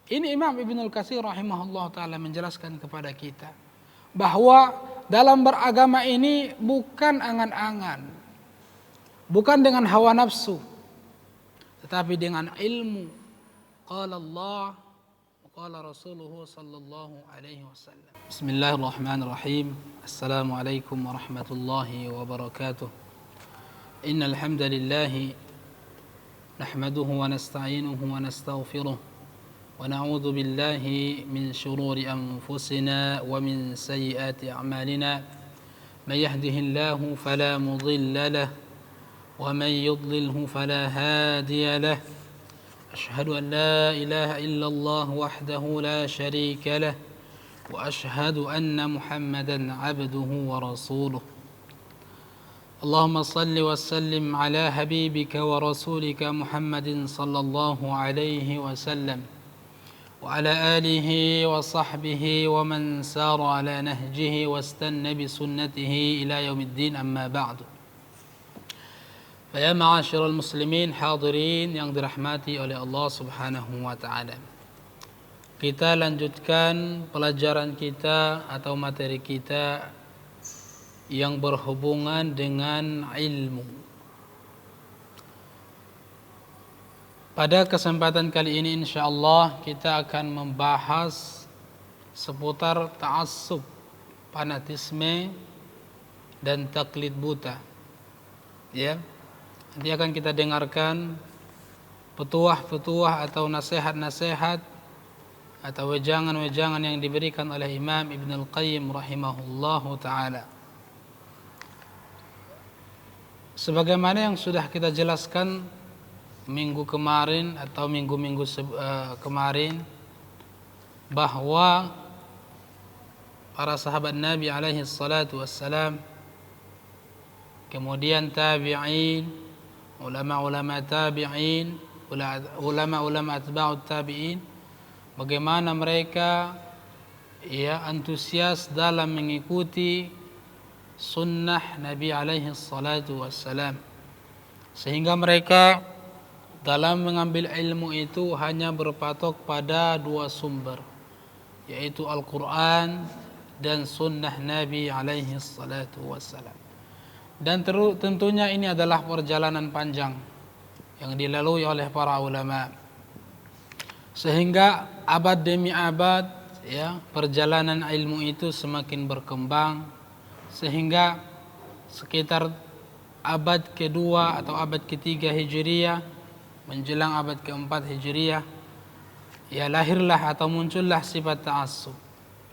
Ini Imam Ibnul Katsir rahimahullah ta'ala menjelaskan kepada kita bahwa dalam beragama ini bukan angan-angan, bukan dengan hawa nafsu, tetapi dengan ilmu. Qala Allah wa qala Rasuluhu sallallahu alaihi wasallam. Bismillahirrahmanirrahim. Assalamualaikum warahmatullahi wabarakatuh. Innal hamdalillah nahmaduhu wa nasta'inuhu wa nastaghfiruh. ونعوذ بالله من شرور أنفسنا ومن سيئات أعمالنا من يهده الله فلا مضل له ومن يضلله فلا هادي له أشهد أن لا إله إلا الله وحده لا شريك له وأشهد أن محمدا عبده ورسوله اللهم صل وسلم على حبيبك ورسولك محمد صلى الله عليه وسلم وعلى آله وصحبه ومن سار على نهجه واستنى بسنته إلى يوم الدين أما بعد فيا معاشر المسلمين حاضرين yang dirahmati oleh Allah Subhanahu wa taala. Kita lanjutkan pelajaran kita atau materi kita yang berhubungan dengan ilmu. Pada kesempatan kali ini insyaallah kita akan membahas seputar ta'assub, fanatisme dan taklid buta. Ya. Nanti akan kita dengarkan petuah-petuah atau nasihat-nasihat atau wejangan-wejangan yang diberikan oleh Imam Ibnul Qayyim rahimahullahu taala. Sebagaimana yang sudah kita jelaskan minggu kemarin atau minggu-minggu kemarin bahwa para sahabat Nabi alaihi salatu wassalam, kemudian tabi'in, ulama-ulama tabi'in, ulama-ulama atba'ut tabi'in, bagaimana mereka antusias dalam mengikuti sunnah Nabi alaihi salatu wassalam, sehingga mereka dalam mengambil ilmu itu hanya berpatok pada dua sumber, yaitu Al-Quran dan sunnah Nabi alaihi salatu wassalam. Dan tentunya ini adalah perjalanan panjang yang dilalui oleh para ulama, sehingga abad demi abad perjalanan ilmu itu semakin berkembang, sehingga sekitar abad kedua atau abad ketiga Hijriyah menjelang abad keempat Hijriyah, lahirlah atau muncullah sifat ta'assub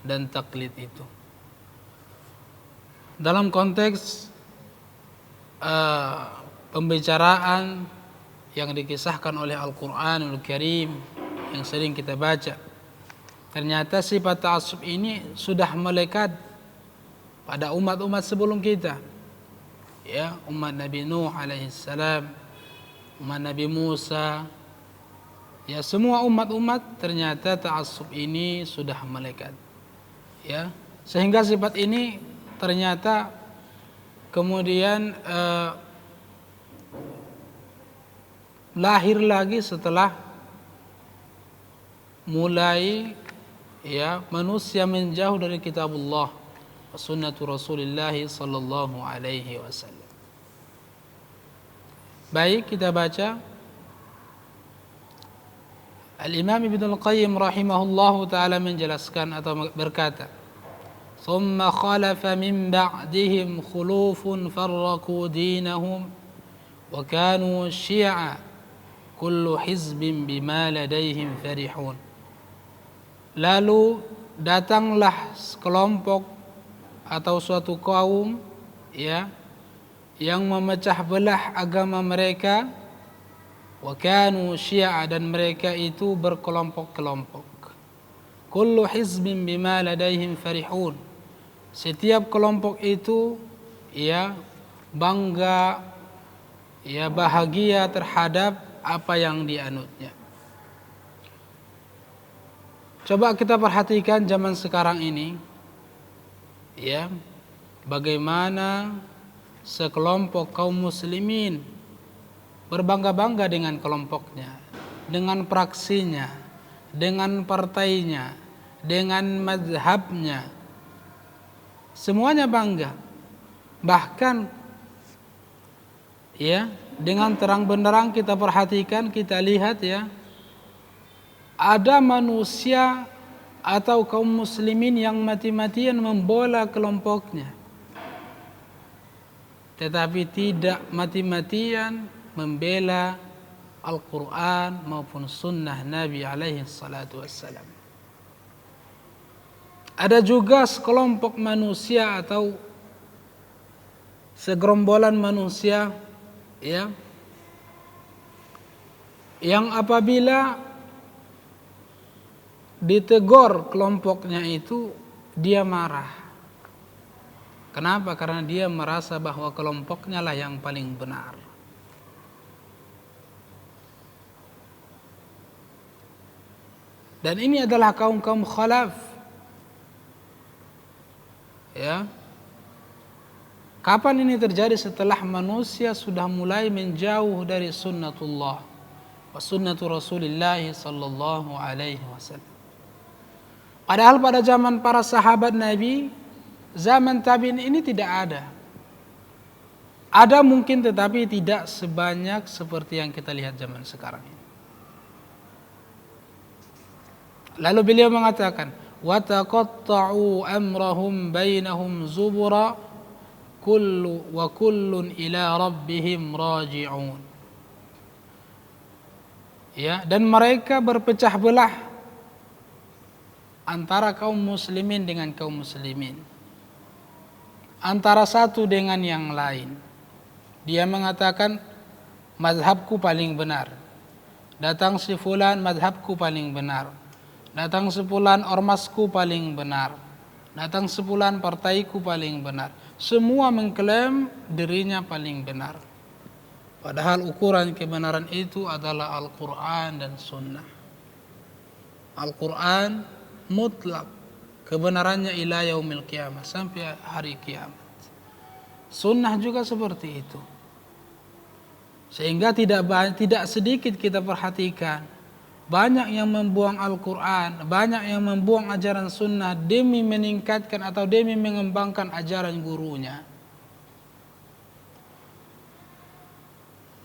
dan taklid itu. Dalam konteks pembicaraan yang dikisahkan oleh Al-Quranul Karim yang sering kita baca, ternyata sifat ta'assub ini sudah melekat pada umat-umat sebelum kita. Umat Nabi Nuh alaihissalam, umat Nabi Musa, semua umat-umat ternyata ta'assub ini sudah melekat. Sehingga sifat ini ternyata kemudian lahir lagi setelah mulai manusia menjauh dari kitabullah wa sunnatu Rasulillah sallallahu alaihi wasallam. Baik, kita baca. Al-Imam Ibnul Qayyim rahimahullahu ta'ala menjelaskan atau berkata, "Thumma khalafa min ba'dihim khulufun farraqu dinahum wa kanu syi'a kullu hizbin bima ladaihim farihun." Lalu datanglah sekelompok atau suatu kaum yang memecah belah agama mereka, wa kanu syi'a, dan mereka itu berkelompok-kelompok. Kullu hizbin bima ladaihim farihun, setiap kelompok itu bangga, bahagia terhadap apa yang dianutnya. Coba kita perhatikan zaman sekarang ini, bagaimana sekelompok kaum muslimin berbangga-bangga dengan kelompoknya, dengan praksinya, dengan partainya, dengan mazhabnya, semuanya bangga. Bahkan ya, dengan terang benderang kita perhatikan, kita lihat ya, ada manusia atau kaum muslimin yang mati-matian membela kelompoknya, tetapi tidak mati-matian membela Al-Quran maupun sunnah Nabi alaihi salatu wassalam. Ada juga sekelompok manusia atau segerombolan manusia ya, yang apabila ditegur kelompoknya itu dia marah. Kenapa? Karena dia merasa bahwa kelompoknya lah yang paling benar. Dan ini adalah kaum-kaum khalaf. Ya. Kapan ini terjadi? Setelah manusia sudah mulai menjauh dari sunnatullah wa sunnatu Rasulillah sallallahu alaihi wasallam. Padahal pada zaman para sahabat Nabi, zaman tabi'in ini tidak ada. Ada mungkin, tetapi tidak sebanyak seperti yang kita lihat zaman sekarang ini. Lalu beliau mengatakan, wa taqatta'u amrahum bainahum zubura kullun ila rabbihim raji'un. Ya, dan mereka berpecah belah antara kaum muslimin dengan kaum muslimin, antara satu dengan yang lain. Dia mengatakan mazhabku paling benar, datang si fulan mazhabku paling benar, datang si fulan ormasku paling benar, datang si fulan partaiku paling benar. Semua mengklaim dirinya paling benar, padahal ukuran kebenaran itu adalah Al-Quran dan Sunnah. Al-Quran mutlak kebenarannya ila yaumil qiyamah, sampai hari kiamat. Sunnah juga seperti itu. Sehingga tidak sedikit kita perhatikan, banyak yang membuang Al-Quran, banyak yang membuang ajaran sunnah demi meningkatkan atau demi mengembangkan ajaran gurunya,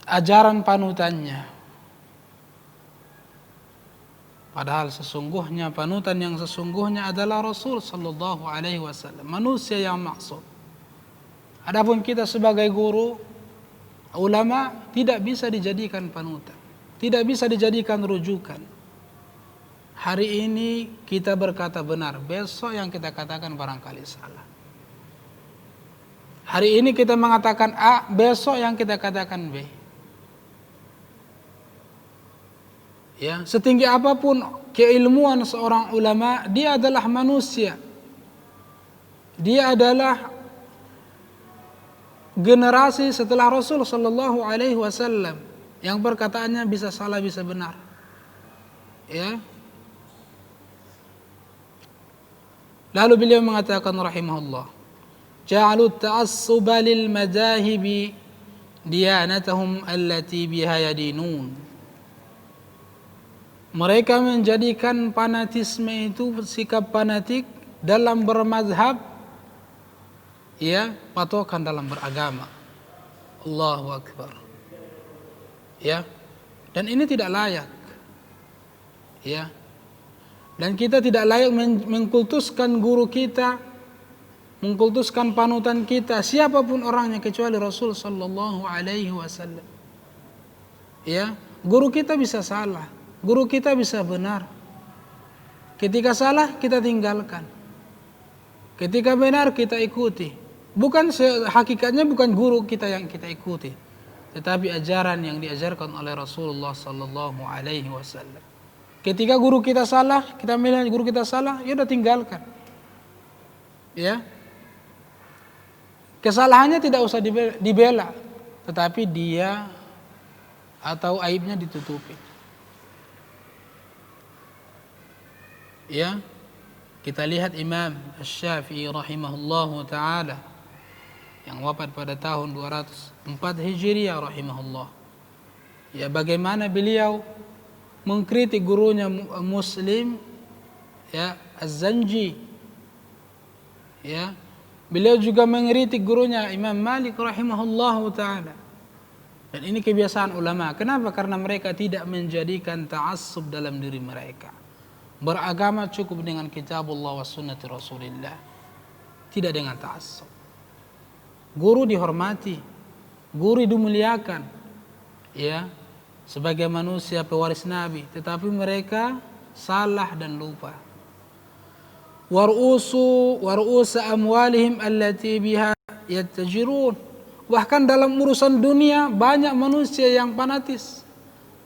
ajaran panutannya. Padahal sesungguhnya panutan yang sesungguhnya adalah Rasul sallallahu alaihi wasallam, manusia yang maksud. Adapun kita sebagai guru, ulama, tidak bisa dijadikan panutan, tidak bisa dijadikan rujukan. Hari ini kita berkata benar, besok yang kita katakan barangkali salah. Hari ini kita mengatakan A, besok yang kita katakan B. Ya, setinggi apapun keilmuan seorang ulama, dia adalah manusia. Dia adalah generasi setelah Rasul sallallahu alaihi wasallam yang perkataannya bisa salah bisa benar. Ya. Lalu beliau mengatakan rahimahullah, ja'alu ta'assuba lil madahibi diyanatahum allati biha yadinun. Mereka menjadikan fanatisme itu sikap fanatik dalam bermazhab, ya, patokan dalam beragama. Allahu Akbar. Ya. Dan ini tidak layak. Ya. Dan kita tidak layak mengkultuskan guru kita, mengkultuskan panutan kita, siapapun orangnya kecuali Rasul sallallahu alaihi wasallam. Ya, guru kita bisa salah, guru kita bisa benar. Ketika salah kita tinggalkan, ketika benar kita ikuti. Bukan hakikatnya bukan guru kita yang kita ikuti, tetapi ajaran yang diajarkan oleh Rasulullah sallallahu alaihi wasallam. Ketika guru kita salah, kita melihat guru kita salah, ya udah tinggalkan. Ya. Kesalahannya tidak usah dibela, tetapi dia atau aibnya ditutupi. Ya. Kita lihat Imam Asy-Syafi'i rahimahullahu taala yang wafat pada tahun 204 Hijriah rahimahullah. Ya, bagaimana beliau mengkritik gurunya Muslim, ya, Az-Zanji, ya. Beliau juga mengkritik gurunya Imam Malik rahimahullahu taala. Dan ini kebiasaan ulama. Kenapa? Karena mereka tidak menjadikan ta'assub dalam diri mereka. Beragama cukup dengan kitabullah wa sunnati Rasulillah, tidak dengan ta'assub. Guru dihormati, guru dimuliakan, ya, sebagai manusia pewaris Nabi, tetapi mereka salah dan lupa. Waru'usa amwalihim allati biha yattajirun. Bahkan dalam urusan dunia banyak manusia yang fanatis.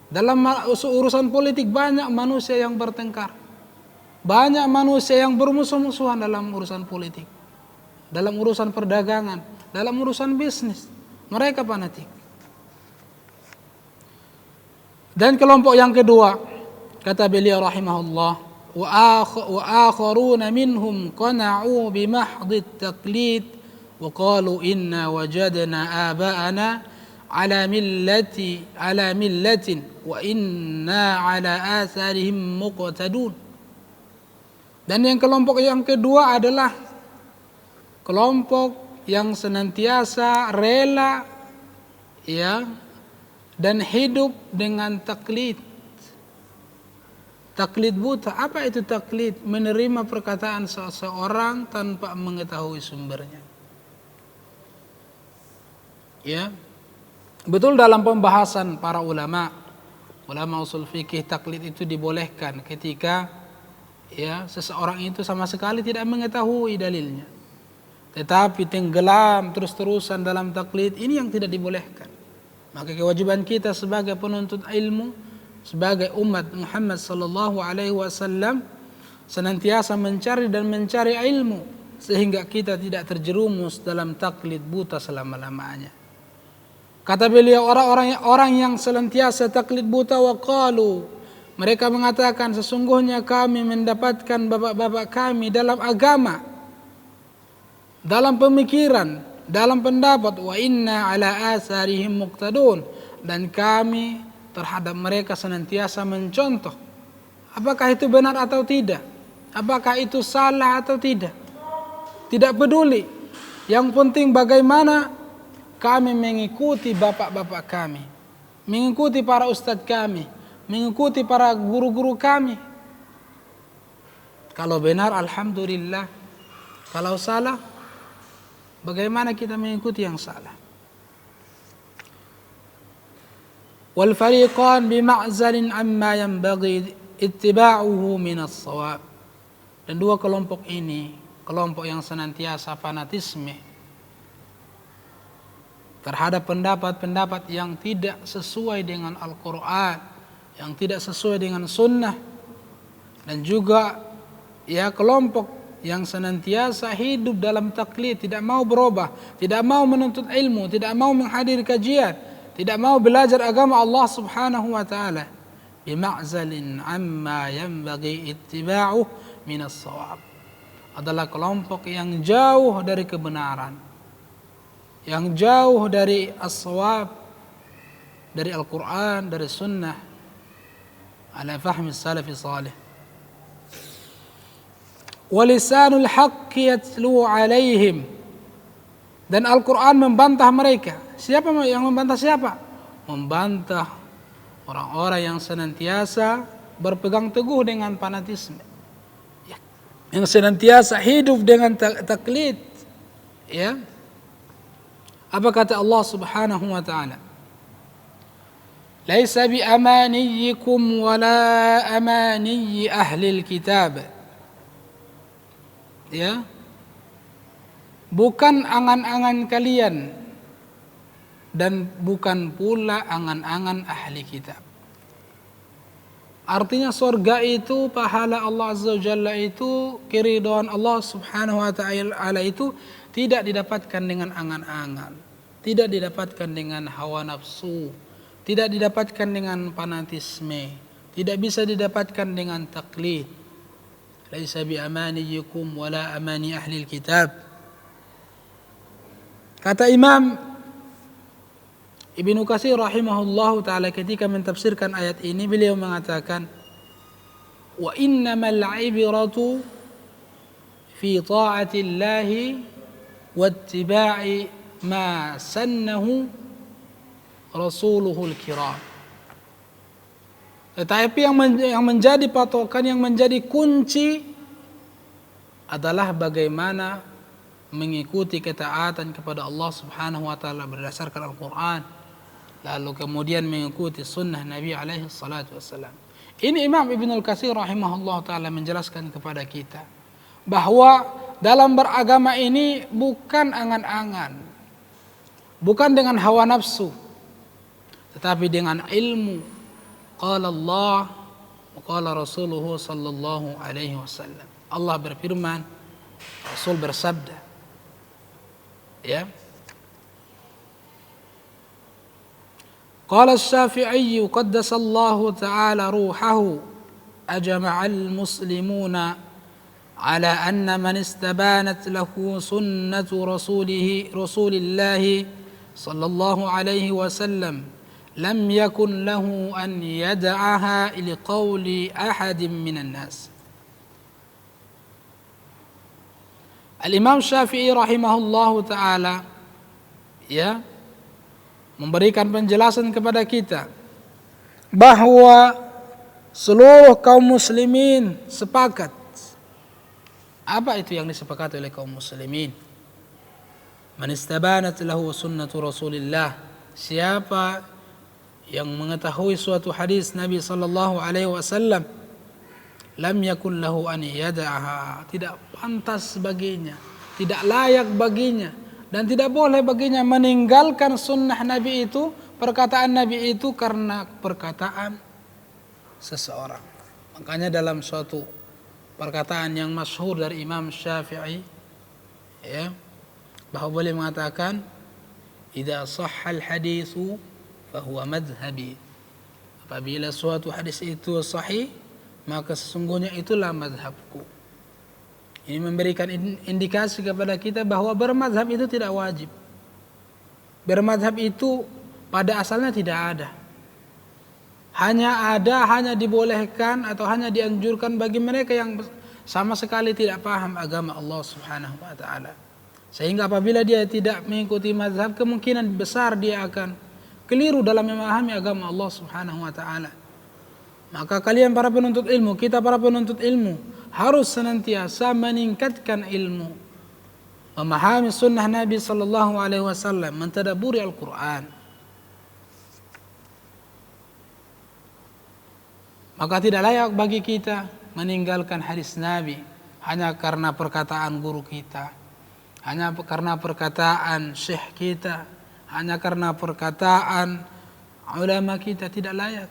Dalam urusan politik banyak manusia yang bertengkar. Banyak manusia yang bermusuh-musuhan dalam urusan politik, dalam urusan perdagangan, dalam urusan bisnis. Mereka fanatik. Dan kelompok yang kedua, kata beliau rahimahullah, wa akharuna minhum qana'u bi mahdhi at-taqlid wa qalu inna wajadna aba'ana ala millatin wa inna ala atharihim muqtadun. Dan yang kelompok yang kedua adalah kelompok yang senantiasa rela, ya, dan hidup dengan taklid. Taklid buta. Apa itu taklid? Menerima perkataan seseorang tanpa mengetahui sumbernya. Ya. Betul dalam pembahasan para ulama usul fikih, taklid itu dibolehkan ketika, ya, seseorang itu sama sekali tidak mengetahui dalilnya, tetapi tenggelam terus-terusan dalam taklid, ini yang tidak dibolehkan. Maka kewajiban kita sebagai penuntut ilmu, sebagai umat Muhammad sallallahu alaihi wasallam, senantiasa mencari ilmu sehingga kita tidak terjerumus dalam taklid buta selama-lamanya. Kata beliau, orang yang senantiasa taklid buta, waqalu, mereka mengatakan, sesungguhnya kami mendapatkan bapak-bapak kami dalam agama, dalam pemikiran, dalam pendapat, wa inna ala asarihim muqtadun, dan kami terhadap mereka senantiasa mencontoh. Apakah itu benar atau tidak? Apakah itu salah atau tidak? Tidak peduli. Yang penting bagaimana kami mengikuti bapak-bapak kami, mengikuti para ustadz kami, mengikuti para guru-guru kami. Kalau benar alhamdulillah, kalau salah bagaimana kita mengikuti yang salah? Wal fariqan bima'zalin amma yanbaghi ittiba'uhu minas shawab. Dan dua kelompok ini, kelompok yang senantiasa fanatisme terhadap pendapat-pendapat yang tidak sesuai dengan Al-Quran, yang tidak sesuai dengan Sunnah, dan juga, ya, kelompok yang senantiasa hidup dalam taklid, tidak mau berubah, tidak mau menuntut ilmu, tidak mau menghadiri kajian, tidak mau belajar agama Allah Subhanahu wa taala. Bima'zalin amma yanbaghi ittiba'uh minas shawab. Adalah kelompok yang jauh dari kebenaran, yang jauh dari as-shawab, dari Al-Quran, dari Sunnah, ala fahmi salafi salih. Walisanul haqqi yatlu alaihim. Dan Al-Quran membantah mereka. Siapa yang membantah siapa? Membantah orang-orang yang senantiasa berpegang teguh dengan fanatisme, yang senantiasa hidup dengan taklid, ya. Apa kata Allah Subhanahu wa taala? Laisa bi amaniyikum wala amaniyi ahli alkitab. Ya. Bukan angan-angan kalian dan bukan pula angan-angan ahli kitab. Artinya surga itu, pahala Allah Azza wa Jalla itu, keridhaan Allah Subhanahu wa taala itu tidak didapatkan dengan angan-angan, tidak didapatkan dengan hawa nafsu, tidak didapatkan dengan fanatisme, tidak bisa didapatkan dengan taklid. Laisa bi amaniyikum wala amani ahli alkitab. Kata Imam Ibnu Katsir rahimahullahu taala ketika mentafsirkan ayat ini beliau mengatakan wa innamal ibratu fi ta'atillahi wattiba'i ma sannahu rasuluhul kiram. Tetapi yang menjadi patokan, yang menjadi kunci adalah bagaimana mengikuti ketaatan kepada Allah Subhanahu wa taala berdasarkan Al-Qur'an, lalu kemudian mengikuti sunnah Nabi alaihi salatu wassalam. Ini Imam Ibnu Katsir rahimahullah taala menjelaskan kepada kita bahwa dalam beragama ini bukan angan-angan, bukan dengan hawa nafsu, tetapi dengan ilmu. Qala Allah wa qala Rasuluhu sallallahu alaihi wasallam. Allah berfirman, Rasul bersabda. Ya. Qala Asy-Syafi'i qaddasallahu ta'ala ruhahu ajma'al muslimuna ala anna man istabanat lahu sunnatu rasulillahi sallallahu alaihi wasallam lam yakun lahu an yad'aha liqawli ahadin minan nas. Al-Imam Syafi'i rahimahullahu taala memberikan penjelasan kepada kita bahwa seluruh kaum muslimin sepakat. Apa itu yang disepakati oleh kaum muslimin? Man istabanat lahu sunnatu Rasulillah, siapa yang mengetahui suatu hadis Nabi sallallahu alaihi wasallam, lam yakun lahu an yad'aha, tidak pantas baginya, tidak layak baginya, dan tidak boleh baginya meninggalkan sunnah Nabi itu, perkataan Nabi itu karena perkataan seseorang. Makanya dalam suatu perkataan yang masyhur dari Imam Syafi'i, bahwa boleh mengatakan idza sahhal haditsu fahuwa madhhabi. Apabila suatu hadis itu sahih, maka sesungguhnya itulah madhabku. Ini memberikan indikasi kepada kita bahwa bermadhab itu tidak wajib. Bermadhab itu pada asalnya tidak ada. Hanya dibolehkan atau hanya dianjurkan bagi mereka yang sama sekali tidak paham agama Allah Subhanahu wa taala. Sehingga apabila dia tidak mengikuti mazhab, kemungkinan besar dia akan keliru dalam memahami agama Allah Subhanahu wa taala. Maka kalian para penuntut ilmu, kita para penuntut ilmu harus senantiasa meningkatkan ilmu, memahami sunnah Nabi sallallahu alaihi wasallam, mentadabburi Al-Qur'an. Maka tidak layak bagi kita meninggalkan hadis Nabi hanya karena perkataan guru kita, hanya karena perkataan syekh kita, hanya karena perkataan ulama kita, tidak layak.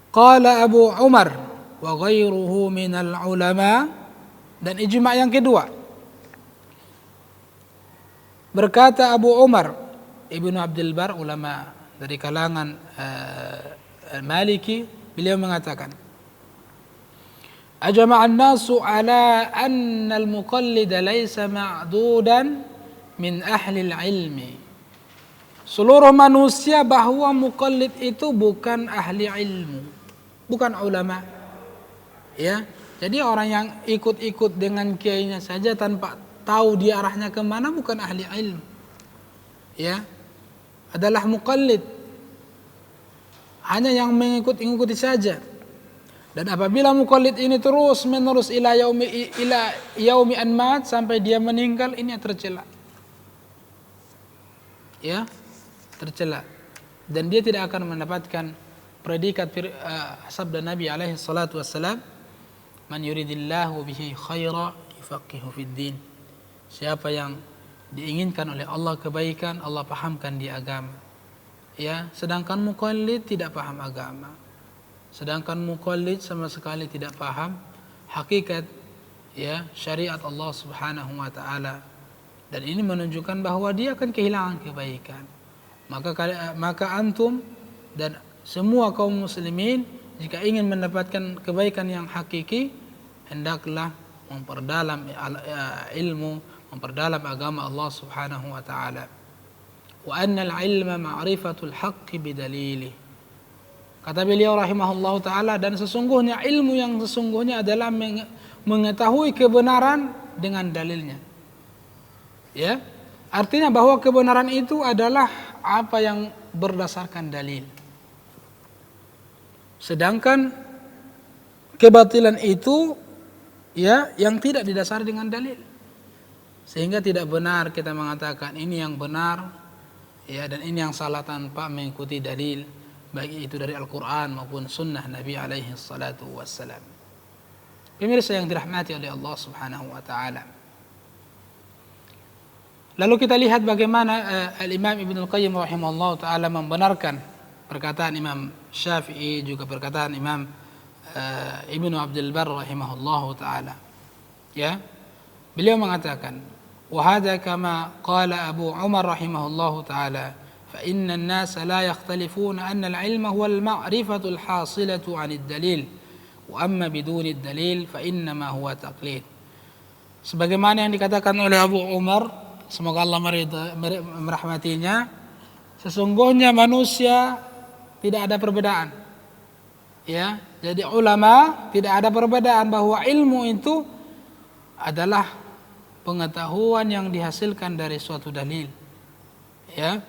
Qala Abu Umar wa ghairuhu minal ulama, dan ijma' yang kedua. Berkata Abu Umar Ibnu Abdul Bar, ulama dari kalangan Maliki, beliau mengatakan ajma'an nasu ala anna al-muqallid laysa ma'dudan min ahli al-ilmi. Seluruh manusia bahwa muqallid itu bukan ahli ilmu, bukan ulama. Ya, jadi orang yang ikut-ikut dengan kiainya saja tanpa tahu dia arahnya kemana bukan ahli ilmu. Ya, adalah muqallid, hanya yang mengikuti saja. Dan apabila muqallid ini terus menerus ila yaumi an mat, sampai dia meninggal, ini tercela. Ya, tercela. Dan dia tidak akan mendapatkan predikat sabda Nabi alaihi salatu wassalam, man yuridillahu bihi khaira yufaqihu fid din. Siapa yang diinginkan oleh Allah kebaikan, Allah pahamkan di agama. Ya, sedangkan muqallid tidak paham agama. Sedangkan muqallid sama sekali tidak paham hakikat syariat Allah Subhanahu wa taala. Dan ini menunjukkan bahwa dia akan kehilangan kebaikan. Maka antum dan semua kaum muslimin jika ingin mendapatkan kebaikan yang hakiki, hendaklah memperdalam ilmu, memperdalam agama Allah Subhanahu wa taala. Wa annal ilma ma'rifatul haqqi bidalilih. Kata beliau rahimahullah taala, dan sesungguhnya ilmu yang sesungguhnya adalah mengetahui kebenaran dengan dalilnya. Ya. Artinya bahwa kebenaran itu adalah apa yang berdasarkan dalil. Sedangkan kebatilan itu ya yang tidak didasari dengan dalil. Sehingga tidak benar kita mengatakan ini yang benar ya dan ini yang salah tanpa mengikuti dalil, baik itu dari Al-Qur'an maupun sunnah Nabi alaihi salatu wassalam. Pemirsa yang dirahmati oleh Allah Subhanahu wa taala. Lalu kita lihat bagaimana Al-Imam Ibnu Al-Qayyim rahimahullah ta'ala membenarkan perkataan Imam Syafi'i, juga perkataan Imam Ibnu Abdul Barr rahimahullah ta'ala. Ya, beliau mengatakan, وَهَذَا كَمَا قَالَ أبو عمر رحمه الله تعالى فإن الناس لا يختلفون أن العلم هو المعرفة الحاصلة عن الدليل وأما بدون الدليل فإنما هو تقليد. Sebagaimana yang dikatakan oleh Abu Umar, semoga Allah merahmatinya, sesungguhnya manusia tidak ada perbedaan. Ya, jadi ulama tidak ada perbedaan bahwa ilmu itu adalah pengetahuan yang dihasilkan dari suatu dalil. Ya.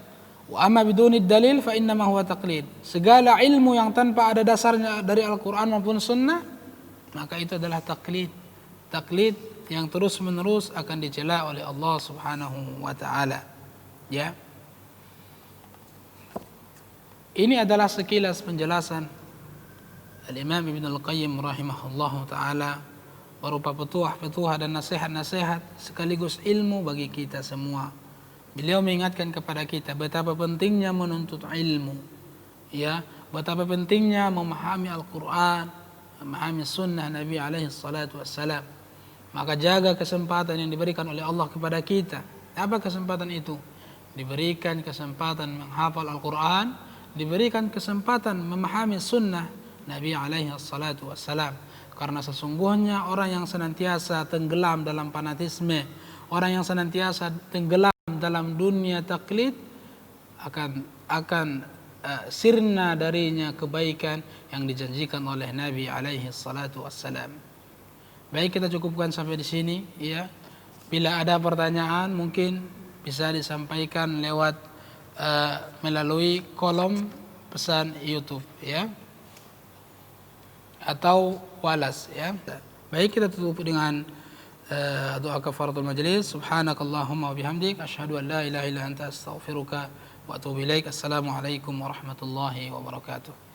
Wa amma bidunid dalil fa innama huwa taqlid. Segala ilmu yang tanpa ada dasarnya dari Al-Qur'an maupun sunnah, maka itu adalah taklid. Taklid yang terus-menerus akan dicela oleh Allah Subhanahu wa taala. Ya. Ini adalah sekilas penjelasan Al-Imam Ibnu Al-Qayyim rahimahullahu taala berupa petuah-petuah dan nasihat-nasihat sekaligus ilmu bagi kita semua. Beliau mengingatkan kepada kita betapa pentingnya menuntut ilmu. Ya, betapa pentingnya memahami Al-Qur'an, memahami sunnah Nabi alaihi salatu wassalam. Maka jaga kesempatan yang diberikan oleh Allah kepada kita. Apa kesempatan itu? Diberikan kesempatan menghafal Al-Quran, diberikan kesempatan memahami sunnah Nabi alaihi salatu wassalam. Karena sesungguhnya orang yang senantiasa tenggelam dalam fanatisme, orang yang senantiasa tenggelam dalam dunia taklid, akan sirna darinya kebaikan yang dijanjikan oleh Nabi alaihi salatu wassalam. Baik, kita cukupkan sampai di sini ya. Bila ada pertanyaan mungkin bisa disampaikan lewat melalui kolom pesan YouTube ya. Atau walas ya. Baik, kita tutup dengan doa kafaratul majlis. Subhanakallahumma wa bihamdik asyhadu an la ilaha illa anta astaghfiruka wa atubu ilaik. Assalamualaikum warahmatullahi wabarakatuh.